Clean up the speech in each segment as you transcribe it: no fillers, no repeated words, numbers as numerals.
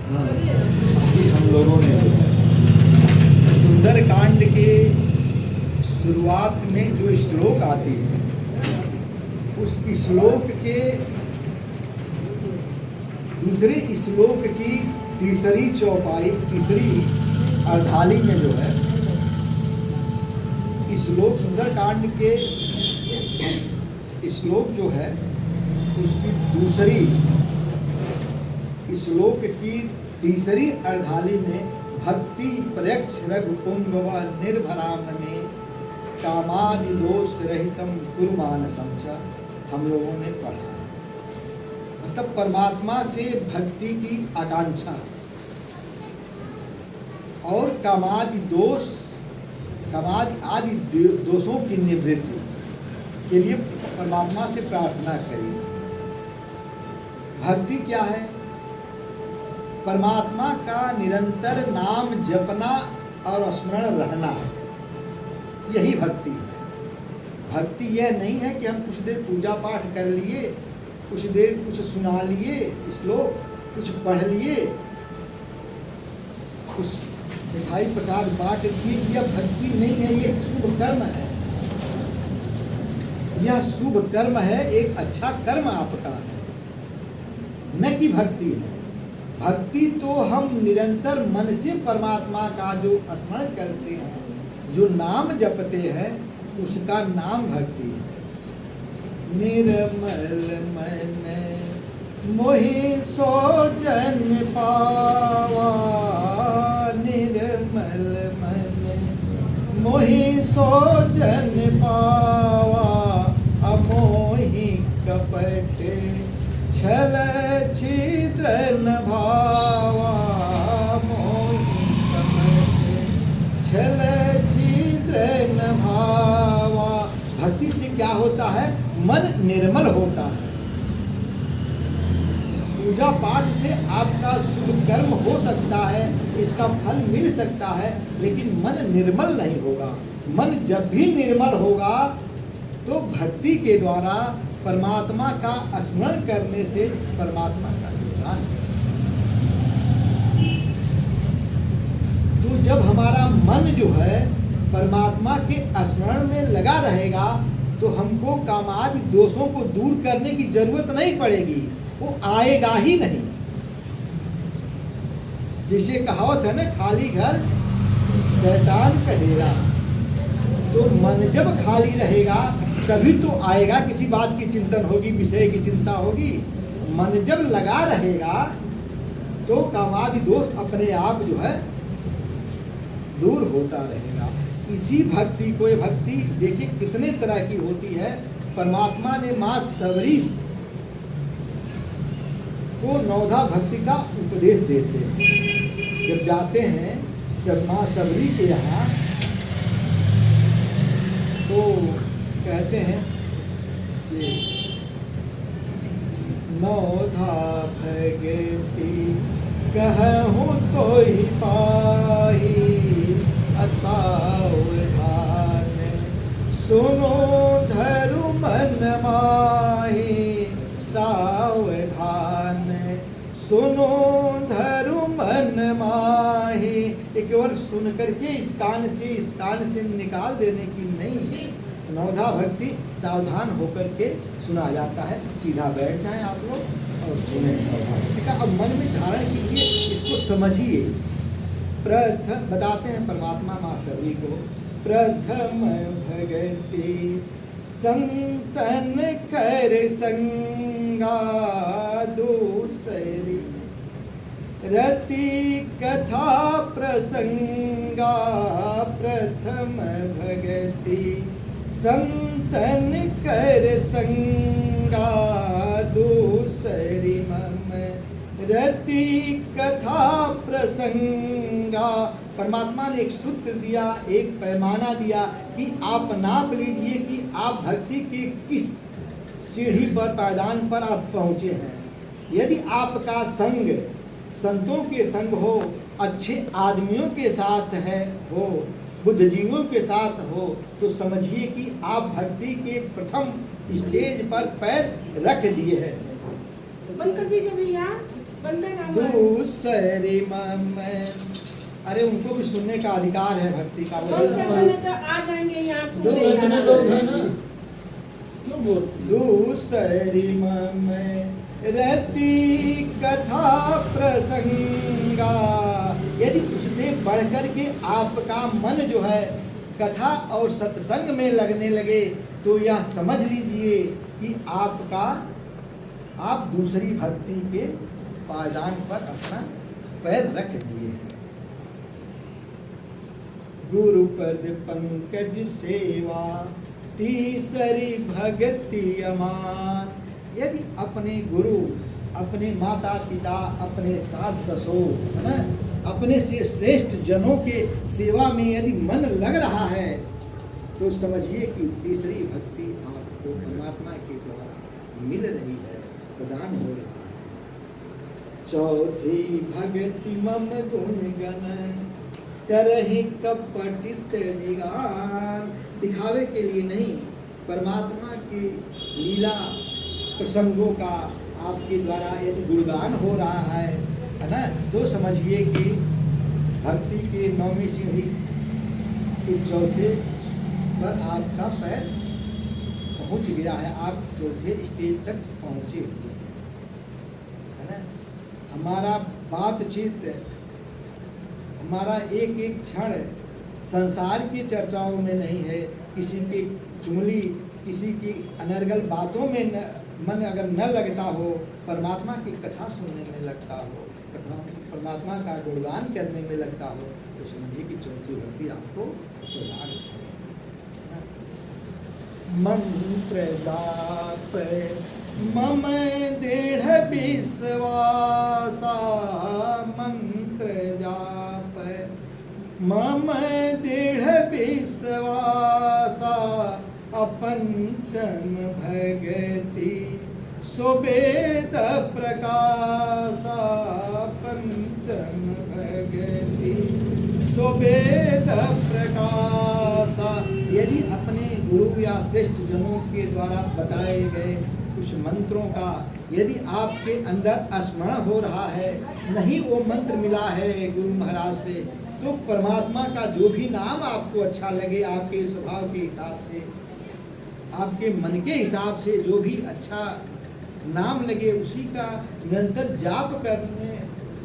कि हम लोगों ने सुंदरकांड के शुरुआत में जो श्लोक आते हैं, उस श्लोक के दूसरे श्लोक की तीसरी चौपाई, तीसरी अर्धाली में जो है श्लोक, सुंदरकांड के श्लोक जो है उसकी दूसरी श्लोक की तीसरी अर्धाली में भक्ति प्रयक्ष रघुपुंगव निर्भराम में कामादि दोष रहितम गुरुमानसम च हम लोगों ने पढ़ा। मतलब परमात्मा से भक्ति की आकांक्षा और कामादि दोष, कामादि आदि दोषों की निवृत्ति के लिए परमात्मा से प्रार्थना करिए। भक्ति क्या है? परमात्मा का निरंतर नाम जपना और स्मरण रहना, यही भक्ति है। भक्ति यह नहीं है कि हम कुछ देर पूजा पाठ कर लिए, कुछ देर कुछ सुना लिए श्लोक, कुछ पढ़ लिए, कुछ मिठाई प्रसाद बांट दिए। यह भक्ति नहीं है, ये शुभ कर्म है। यह शुभ कर्म है, एक अच्छा कर्म आपका है, न कि भक्ति है। भक्ति तो हम निरंतर मन से परमात्मा का जो स्मरण करते हैं, जो नाम जपते हैं, उसका नाम भक्ति है। निर्मल मन मोहि सोजन पावा, निर्मल मन मोहि सोजन पावा, अमोहि कपट छल छिद्र न भावा, मोहि कपट छल छिद्र न भावा। भक्ति से क्या होता है? मन निर्मल होता है। पूजा पाठ से आपका शुभ कर्म हो सकता है, इसका फल मिल सकता है, लेकिन मन निर्मल नहीं होगा। मन जब भी निर्मल होगा तो भक्ति के द्वारा परमात्मा का स्मरण करने से परमात्मा का ज्ञान। तो जब हमारा मन जो है परमात्मा के स्मरण में लगा रहेगा तो हमको कामादि दोषों को दूर करने की जरूरत नहीं पड़ेगी, वो आएगा ही नहीं। जिसे कहावत है ना, खाली घर शैतान का डेरा। तो मन जब खाली रहेगा तभी तो आएगा, किसी बात की चिंतन होगी, विषय की चिंता होगी। मन जब लगा रहेगा तो कामादि दोष अपने आप जो है दूर होता रहेगा। इसी भक्ति को, ये भक्ति देखिए कितने तरह की होती है। परमात्मा ने माँ सबरी को नौधा भक्ति का उपदेश देते हैं। जब जाते हैं सब माँ सबरी के यहाँ तो कहते हैं कि नौधा भगति कहूँ तो ही पाही, असावधान सुनो धरु मन माही, सावधान सुनो धरु मन माही। ये केवल सुन करके इस कान से निकाल देने की नहीं है। नौधा भक्ति सावधान होकर के सुना जाता है। सीधा बैठ जाएं आप लोग और सुने नौधा भक्ति का। अब मन में धारण कीजिए, इसको समझिए। प्रथम बताते हैं परमात्मा माँ सभी को, प्रथम भगति संतन कर संगा, दूसरी रति कथा प्रसंगा। प्रथम भगति संतन कर संगा, दूसरी मम रति कथा प्रसंगा। परमात्मा ने एक सूत्र दिया, एक पैमाना दिया कि आप नाप लीजिए कि आप भक्ति के किस सीढ़ी पर, पायदान पर आप पहुँचे हैं। यदि आपका संग संतों के संग हो, अच्छे आदमियों के साथ है हो, बुद्धिजीवियों के साथ हो, तो समझिए कि आप भक्ति के प्रथम स्टेज पर पैर रख दिए हैं। बंद कर दीजिए भैया, बंद है। दूसरी मम, अरे उनको भी सुनने का अधिकार है भक्ति का। आ जाएंगे यहाँ दो इतने लोग हैं ना, क्यों बोलते? दूसरी मम रति कथा प्रसंगा, यदि उससे बढ़कर के आपका मन जो है कथा और सत्संग में लगने लगे तो यह समझ लीजिए कि आप दूसरी भक्ति के पायदान पर अपना पैर रख दिए। गुरुपद पंकज सेवा तीसरी भक्ति अमान, यदि अपने गुरु, अपने माता पिता, अपने सास ससुर, है ना, अपने से श्रेष्ठ जनों के सेवा में यदि मन लग रहा है तो समझिए कि तीसरी भक्ति आपको परमात्मा के द्वारा मिल रही है, प्रदान हो रहा है। चौथी भक्ति मम गुण गण करहि कपटित निगान, दिखावे के लिए नहीं, परमात्मा की लीला प्रसंगों का आपके द्वारा यदि गुणगान हो रहा है ना, तो समझिए कि भक्ति के 9वीं सीढ़ी के चौथे पर आपका पैर पहुंच गया है, आप चौथे स्टेज तक पहुंचे हुए है ना। हमारा बातचीत, हमारा एक एक क्षण संसार की चर्चाओं में नहीं है, किसी की चुगली, किसी की अनर्गल बातों में मन अगर न लगता हो, परमात्मा की कथा सुनने में लगता हो, परमात्मा का गुणगान करने में लगता हो, तो समझिए कि चौथी भक्ति आपको प्रदान है। मंत्र जाप मम दृढ़ विश्वासा, मंत्र जाप मम दृढ़ विश्वासा, अपंचम भगति सुवेद प्रकाशा, पंचम भगति सुवेद प्रकाशा, यदि अपने गुरु या श्रेष्ठ जनों के द्वारा बताए गए कुछ मंत्रों का यदि आपके अंदर स्मरण हो रहा है, नहीं वो मंत्र मिला है गुरु महाराज से, तो परमात्मा का जो भी नाम आपको अच्छा लगे, आपके स्वभाव के हिसाब से, आपके मन के हिसाब से जो भी अच्छा नाम लगे, उसी का निरंतर जाप करने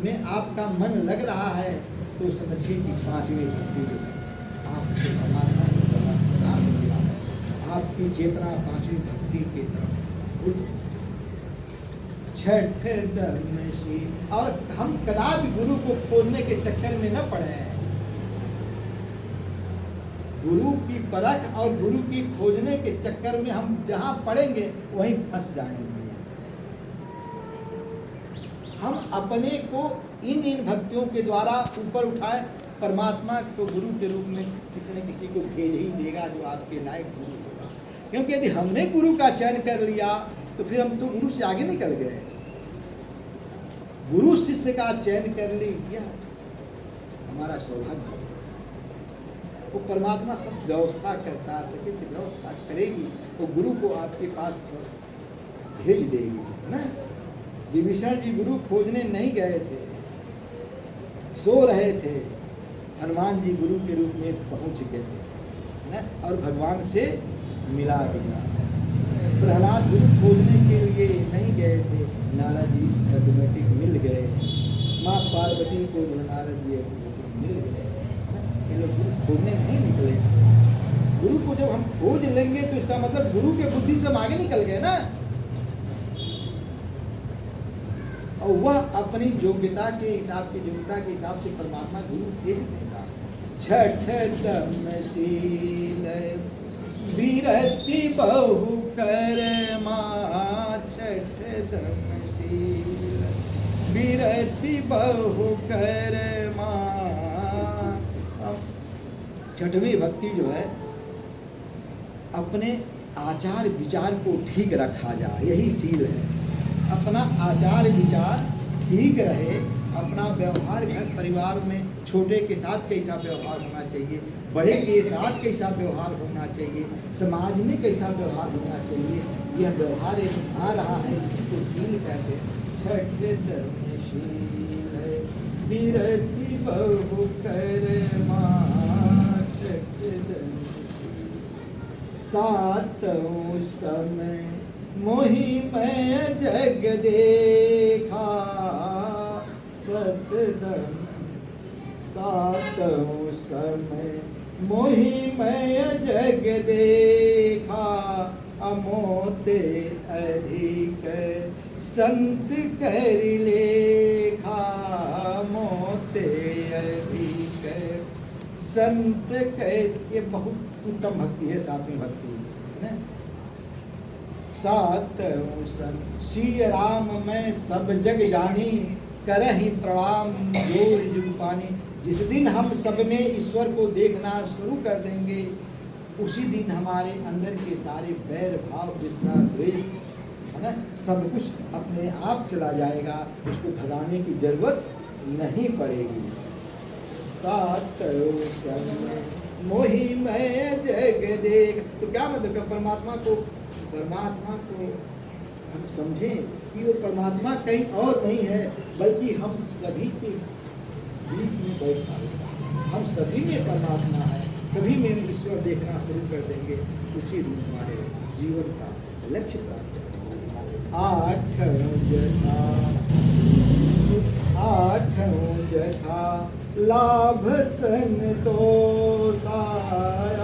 में आपका मन लग रहा है, तो समझिए कि 5वीं भक्ति जो है आपको परमात्मा की नाम मिला है, आपकी चेतना 5वीं भक्ति की तरफ। छठ दमशी, और हम कदापि गुरु को खोजने के चक्कर में न पड़े हैं। गुरु की परख और गुरु की खोजने के चक्कर में हम जहां पड़ेंगे वहीं फंस जाएंगे। हम अपने को इन भक्तियों के द्वारा ऊपर उठाए, परमात्मा तो गुरु के रूप में किसी न किसी को भेज ही देगा जो आपके लायक गुरु होगा। क्योंकि यदि हमने गुरु का चयन कर लिया तो फिर हम तो गुरु से आगे निकल गए। गुरु शिष्य का चयन कर लिया हमारा सौभाग्य। वो परमात्मा सब व्यवस्था करता है, प्रकृति व्यवस्था करेगी, वो गुरु को आपके पास भेज देगी, है ना। विभीषण जी गुरु खोजने नहीं गए थे, सो रहे थे, हनुमान जी गुरु के रूप में पहुंच गए, है ना, और भगवान से मिला दिया। प्रहलाद गुरु खोजने के लिए नहीं गए थे, नारद जी ऑटोमेटिक मिल गए। माँ पार्वती को नारद जी मिल गए। ये लोग गुरु खोजने नहीं निकले। गुरु को जब हम खोज लेंगे तो इसका मतलब गुरु के बुद्धि से हम आगे निकल गए ना, और वह अपनी योग्यता के हिसाब की योग्यता के हिसाब से परमात्मा गुरु भेज देगा। छठ तमशील विरति बहु कर्मा, छठ तमशील विरति बहु कर्मा। 6वीं भक्ति जो है, अपने आचार विचार को ठीक रखा जाए, यही सील है। अपना आचार विचार ठीक रहे, अपना व्यवहार घर परिवार में छोटे के साथ कैसा व्यवहार होना चाहिए, बड़े के साथ कैसा व्यवहार होना चाहिए, समाज में कैसा व्यवहार होना चाहिए, यह व्यवहार एक आ रहा है, इसी को सील कहते हैं। छठ शील विरति बहु कर्मा सातों समय मोहि मैं जग देखा सतदम सातों समय मोहि मैं जग देखा अमोते अधिक संत कर लेखा मोते अधिक संत कह। ये बहुत उत्तम भक्ति है, सातवीं भक्ति है ना। सातों संत श्री राम मैं सब जग जानी करहि प्रणाम जोर जुग पानी। जिस दिन हम सब में ईश्वर को देखना शुरू कर देंगे उसी दिन हमारे अंदर के सारे बैर भाव गुस्सा द्वेष है ना सब कुछ अपने आप चला जाएगा, उसको भगाने की जरूरत नहीं पड़ेगी। सातों समय मोहि मैं जग देख। तो क्या मतलब परमात्मा को हम समझें कि वो परमात्मा कहीं और नहीं है बल्कि हम सभी के बीच में बैठा है। हम सभी में परमात्मा है, सभी में ईश्वर देखना शुरू कर देंगे, उसी रूप हमारे जीवन का लक्ष्य प्राप्त होगा। आठों जथा लाभ संतोषा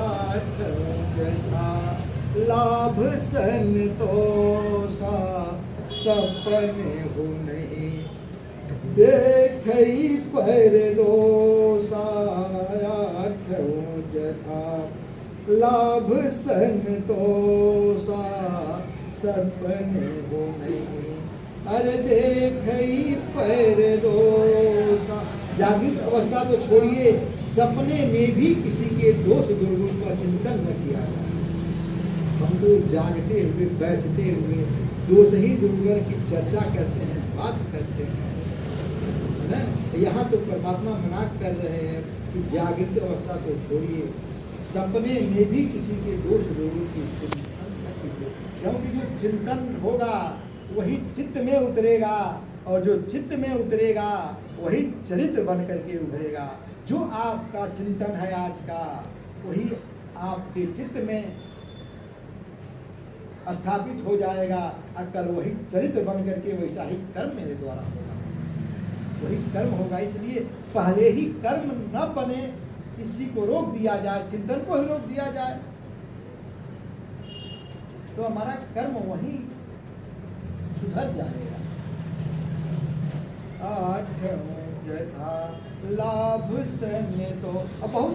आठों जथा लाभ संतोषा सपने हो नहीं देखई पर दोषा आठों जथा लाभ संतोषा सपने हो नहीं अरे देखई पर दोषा। जागृत अवस्था तो छोड़िए, सपने में भी किसी के दोष दुर्गुण का चिंतन न किया जाए। हम तो जागते हुए बैठते हुए दोष ही दुर्गुण की चर्चा करते हैं, बात करते हैं, है ना। यहाँ तो परमात्मा मना कर रहे हैं कि जागृत अवस्था तो छोड़िए, सपने में भी किसी के दोष दुर्गुण की चिंतन न कीजिए, क्योंकि जो चिंतन होगा वही चित्त में उतरेगा और जो चित्त में उतरेगा वही चरित्र बन करके उभरेगा। जो आपका चिंतन है आज का वही आपके चित्त में स्थापित हो जाएगा और कल वही चरित्र बन करके वैसा ही कर्म मेरे द्वारा होगा, वही कर्म होगा। इसलिए पहले ही कर्म न बने किसी को रोक दिया जाए, चिंतन को ही रोक दिया जाए तो हमारा कर्म वही सुधर जाएगा। आठों जथा लाभ संतो। अब बहुत